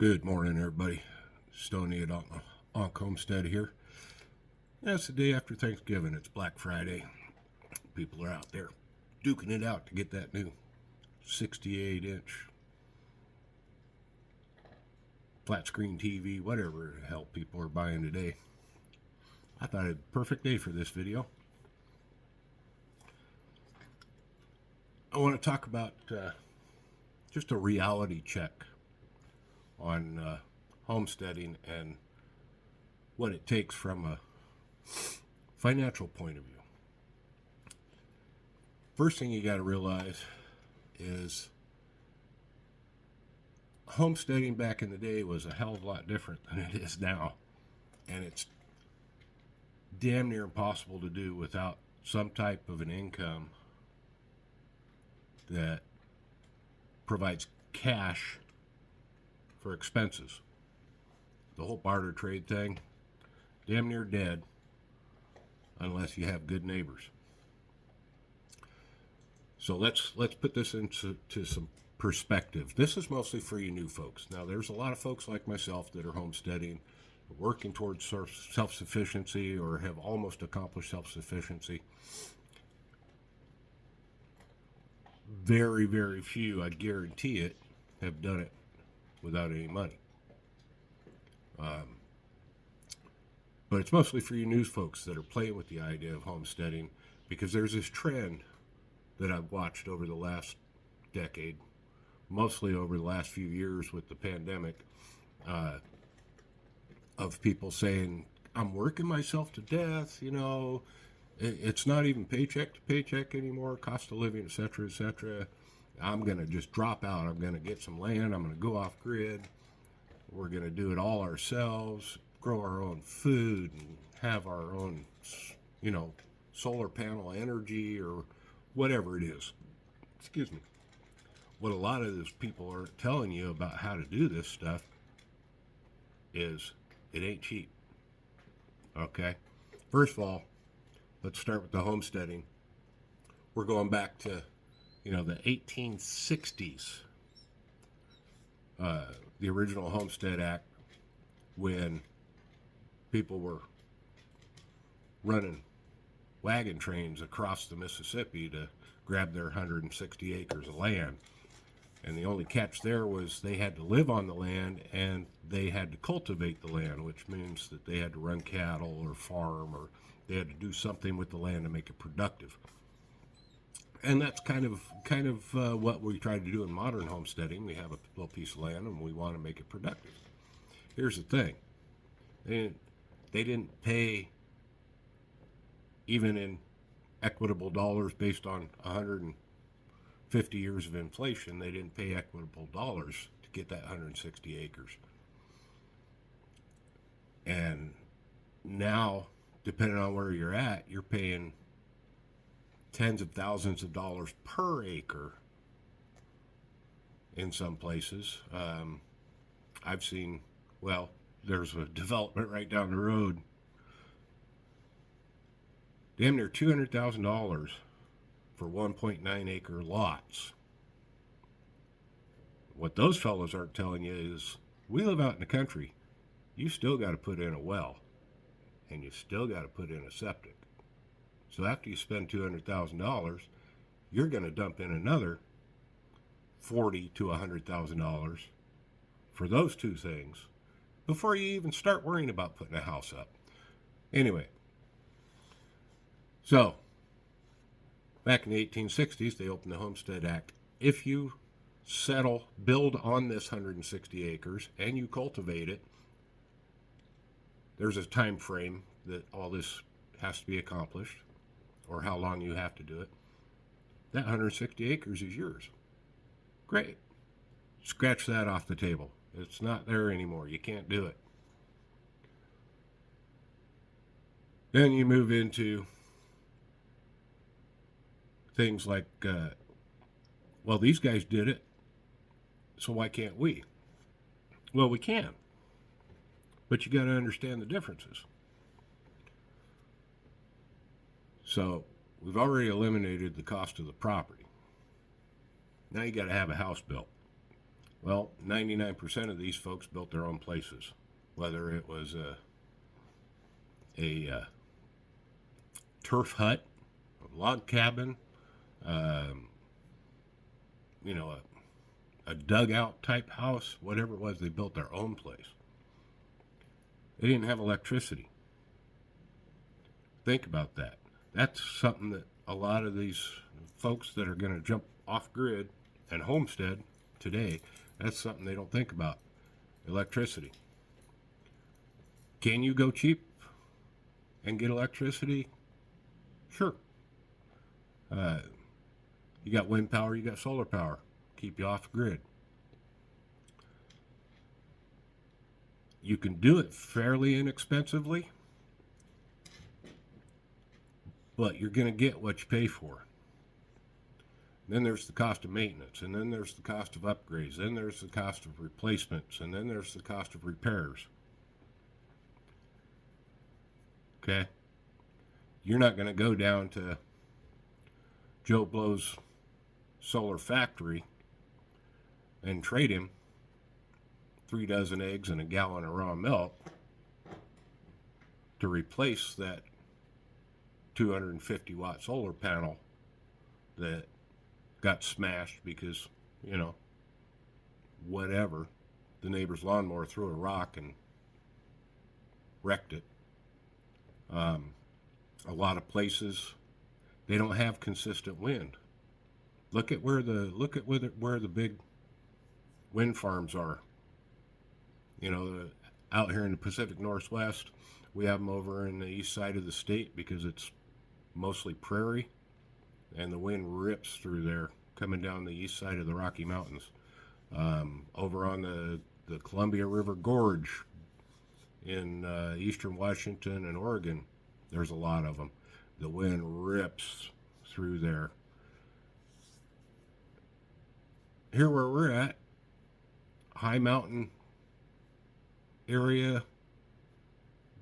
Good morning, everybody. Stony at Homestead here. It's the day after Thanksgiving. It's Black Friday. People are out there duking it out to get that new 68-inch flat screen TV, whatever the hell people are buying today. I thought it was a perfect day for this video. I want to talk about just a reality check on homesteading and what it takes from a financial point of view. First thing you got to realize is homesteading back in the day was a hell of a lot different than it is now, and it's damn near impossible to do without some type of an income that provides cash for expenses. The whole barter trade thing, damn near dead unless you have good neighbors. So let's put this into some perspective. This is mostly for you new folks. Now, there's a lot of folks like myself that are homesteading, working towards self-sufficiency or have almost accomplished self-sufficiency. Very, very few, I guarantee it, have done it without any money. But it's mostly for you news folks that are playing with the idea of homesteading, because there's this trend that I've watched over the last decade, mostly over the last few years with the pandemic, of people saying, I'm working myself to death, it's not even paycheck to paycheck anymore, cost of living, etc., etc. I'm going to just drop out. I'm going to get some land. I'm going to go off grid. We're going to do it all ourselves, grow our own food, and have our own, solar panel energy or whatever it is. Excuse me. What a lot of those people are telling you about how to do this stuff is it ain't cheap. Okay? First of all, let's start with the homesteading. We're going back to the 1860s, the original Homestead Act, when people were running wagon trains across the Mississippi to grab their 160 acres of land. And the only catch there was they had to live on the land and they had to cultivate the land, which means that they had to run cattle or farm, or they had to do something with the land to make it productive. And that's kind of what we try to do in modern homesteading. We have a little piece of land and we want to make it productive. Here's the thing. They didn't pay, even in equitable dollars based on 150 years of inflation, they didn't pay equitable dollars to get that 160 acres. And now, depending on where you're at, you're paying tens of thousands of dollars per acre in some places. I've seen, there's a development right down the road, damn near $200,000 for 1.9 acre lots. What those fellows aren't telling you is, we live out in the country. You still got to put in a well, and you still got to put in a septic. So after you spend $200,000, you're going to dump in another $40,000 to $100,000 for those two things before you even start worrying about putting a house up. Anyway, so back in the 1860s, they opened the Homestead Act. If you build on this 160 acres and you cultivate it, there's a time frame that all this has to be accomplished, or how long you have to do it. That 160 acres is yours. Great. Scratch that off the table. It's not there anymore. You can't do it. Then you move into things like, these guys did it, so why can't we? Well, we can. But you got to understand the differences. So we've already eliminated the cost of the property. Now you got to have a house built. Well, 99% of these folks built their own places, whether it was a turf hut, a log cabin, um, you know, a dugout type house, whatever it was, they built their own place. They didn't have electricity. Think about that. That's something that a lot of these folks that are going to jump off grid and homestead today, that's something they don't think about. Electricity. Can you go cheap and get electricity? Sure. You got wind power, you got solar power. Keep you off grid. You can do it fairly inexpensively, but you're going to get what you pay for. Then there's the cost of maintenance, and then there's the cost of upgrades, then there's the cost of replacements, and then there's the cost of repairs. Okay? You're not going to go down to Joe Blow's solar factory and trade him 3 dozen eggs and a gallon of raw milk to replace that 250 watt solar panel that got smashed because, whatever, the neighbor's lawnmower threw a rock and wrecked it. A lot of places, they don't have consistent wind. Look at where the big wind farms are. Out here in the Pacific Northwest, we have them over in the east side of the state because it's mostly prairie, and the wind rips through there, coming down the east side of the Rocky Mountains. Over on the Columbia River Gorge in eastern Washington and Oregon, there's a lot of them. The wind rips through there. Here where we're at, high mountain area,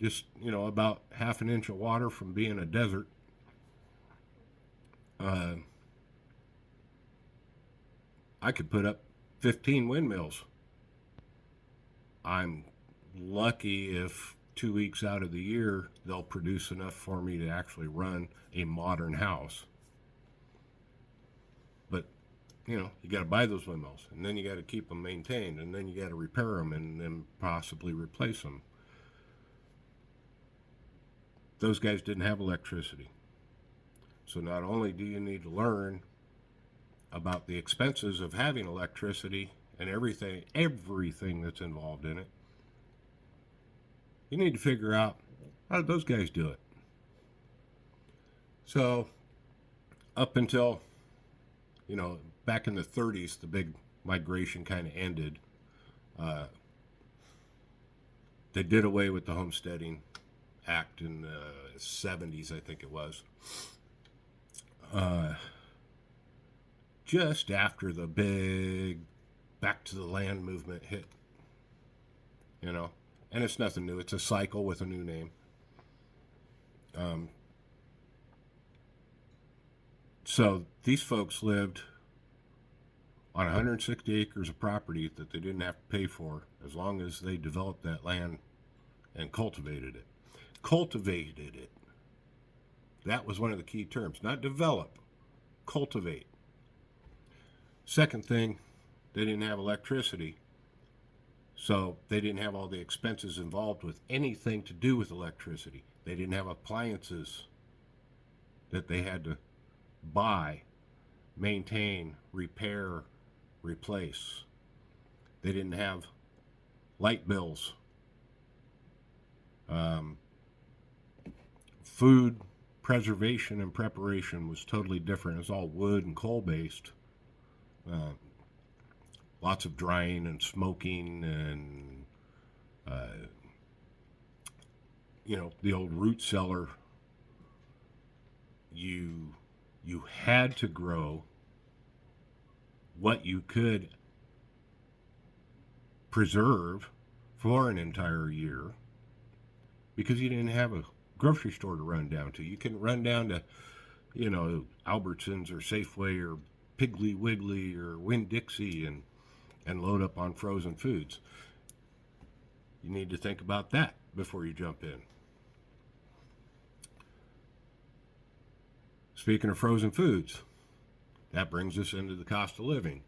just, about half an inch of water from being a desert. I could put up 15 windmills. I'm lucky if 2 weeks out of the year they'll produce enough for me to actually run a modern house. But you got to buy those windmills, and then you got to keep them maintained, and then you got to repair them, and then possibly replace them. Those guys didn't have electricity. So not only do you need to learn about the expenses of having electricity and everything that's involved in it, you need to figure out, how did those guys do it? So up until, back in the 30s, the big migration kind of ended. They did away with the Homesteading Act in the 70s, I think it was. Just after the big back to the land movement hit. And it's nothing new. It's a cycle with a new name. So these folks lived on 160 acres of property that they didn't have to pay for as long as they developed that land and cultivated it. Cultivated it. That was one of the key terms. Not develop, cultivate. Second thing, they didn't have electricity. So they didn't have all the expenses involved with anything to do with electricity. They didn't have appliances that they had to buy, maintain, repair, replace. They didn't have light bills. Food preservation and preparation was totally different. It was all wood and coal based. Lots of drying and smoking and, the old root cellar. You had to grow what you could preserve for an entire year because you didn't have a grocery store to run down to. You couldn't run down to, Albertsons or Safeway or Piggly Wiggly or Winn-Dixie and and load up on frozen foods. You need to think about that before you jump in. Speaking of frozen foods, that brings us into the cost of living.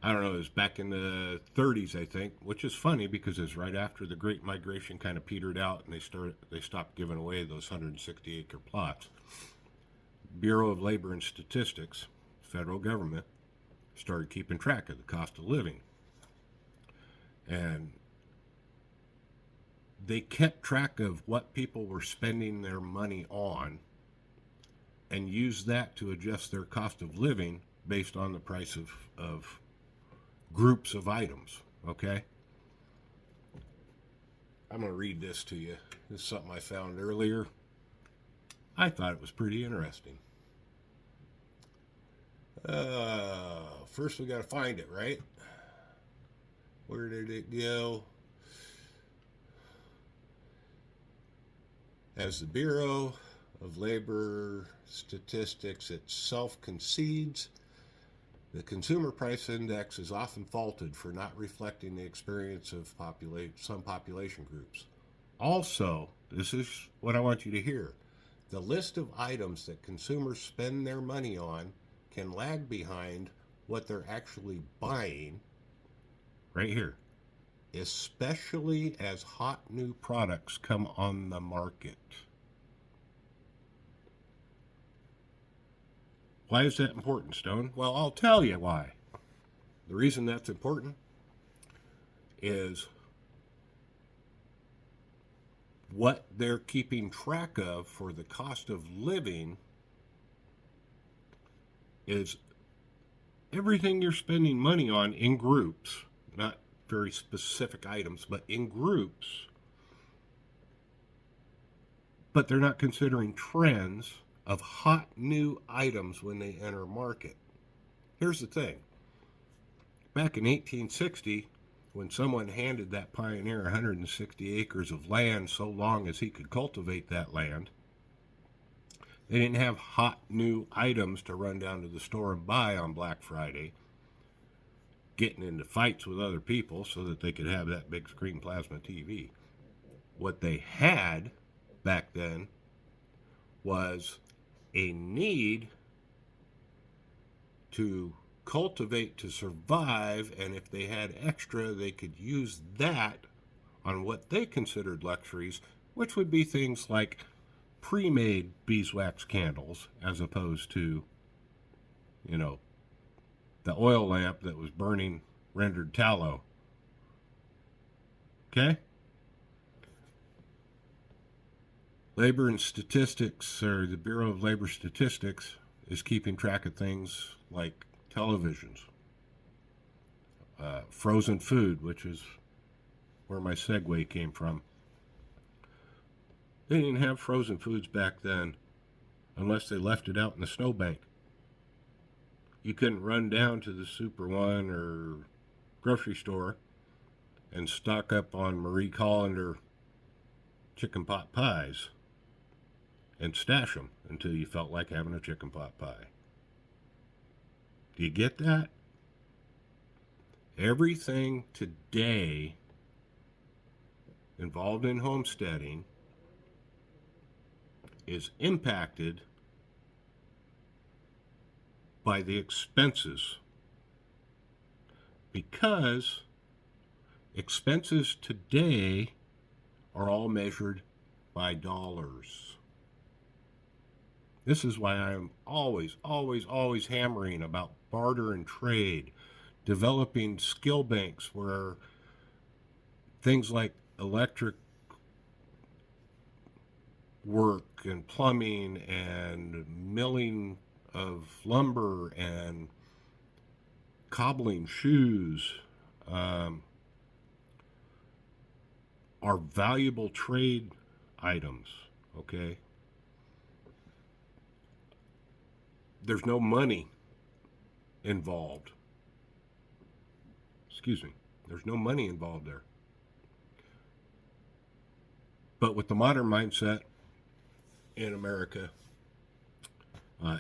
I don't know, it was back in the 30s, I think, which is funny because it's right after the Great Migration kind of petered out and they stopped giving away those 160-acre plots. Bureau of Labor and Statistics, federal government, started keeping track of the cost of living. And they kept track of what people were spending their money on and used that to adjust their cost of living based on the price of groups of items, okay? I'm going to read this to you. This is something I found earlier. I thought it was pretty interesting. First we got to find it, right? Where did it go? As the Bureau of Labor Statistics itself concedes, the Consumer Price Index is often faulted for not reflecting the experience of some population groups. Also, this is what I want you to hear. The list of items that consumers spend their money on can lag behind what they're actually buying, right here, especially as hot new products come on the market. Why is that important, Stone? Well, I'll tell you why. The reason that's important is what they're keeping track of for the cost of living is everything you're spending money on in groups, not very specific items, but in groups. But they're not considering trends of hot new items when they enter market. Here's the thing. Back in 1860, when someone handed that pioneer 160 acres of land so long as he could cultivate that land, they didn't have hot new items to run down to the store and buy on Black Friday, getting into fights with other people so that they could have that big screen plasma TV. What they had back then was a need to cultivate to survive, and if they had extra, they could use that on what they considered luxuries, which would be things like pre-made beeswax candles as opposed to, the oil lamp that was burning rendered tallow. Okay? Labor and Statistics, or the Bureau of Labor Statistics, is keeping track of things like televisions, frozen food, which is where my segue came from. They didn't have frozen foods back then unless they left it out in the snowbank. You couldn't run down to the Super One or grocery store and stock up on Marie Callender chicken pot pies and stash them until you felt like having a chicken pot pie. Do you get that? Everything today involved in homesteading is impacted by the expenses, because expenses today are all measured by dollars. This is why I'm always hammering about barter and trade, developing skill banks where things like electric work and plumbing and milling of lumber and cobbling shoes are valuable trade items, okay? There's no money involved. There's no money involved there. But with the modern mindset in America,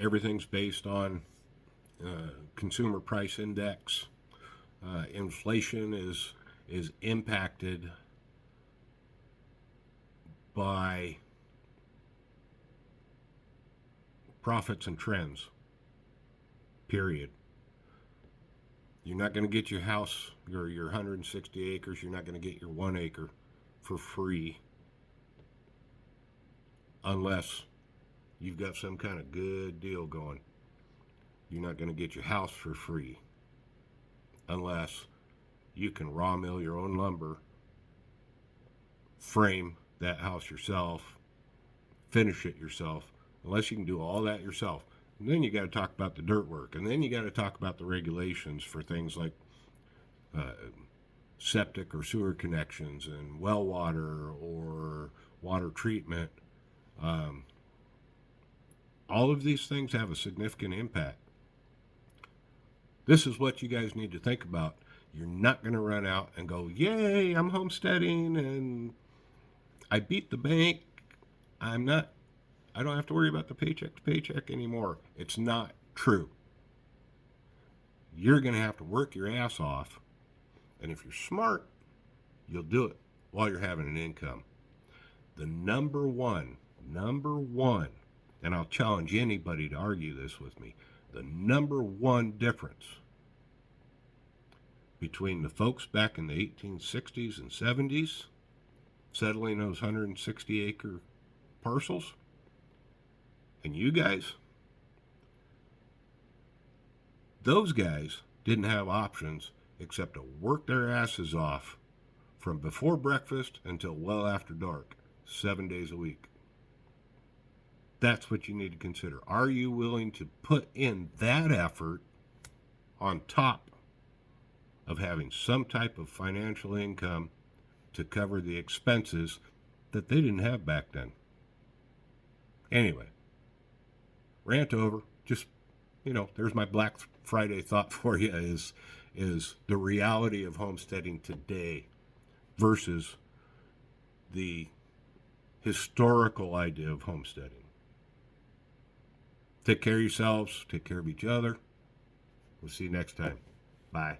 everything's based on consumer price index, Inflation is impacted by profits and trends. Period. You're not going to get your house, your 160 acres. You're not going to get your 1 acre for free unless you've got some kind of good deal going. You're not going to get your house for free unless you can raw mill your own lumber, frame that house yourself, finish it yourself, unless you can do all that yourself. And then you got to talk about the dirt work, and then you got to talk about the regulations for things like septic or sewer connections and well water or water treatment. All of these things have a significant impact. This is what you guys need to think about. You're not going to run out and go, yay, I'm homesteading and I beat the bank. I don't have to worry about the paycheck to paycheck anymore. It's not true. You're going to have to work your ass off. And if you're smart, you'll do it while you're having an income. The number one, and I'll challenge anybody to argue this with me, the number one difference between the folks back in the 1860s and 70s settling those 160 acre parcels and you guys, those guys didn't have options except to work their asses off from before breakfast until well after dark, 7 days a week. That's what you need to consider. Are you willing to put in that effort on top of having some type of financial income to cover the expenses that they didn't have back then? Anyway, rant over. Just, there's my Black Friday thought for you is the reality of homesteading today versus the historical idea of homesteading. Take care of yourselves. Take care of each other. We'll see you next time. Bye.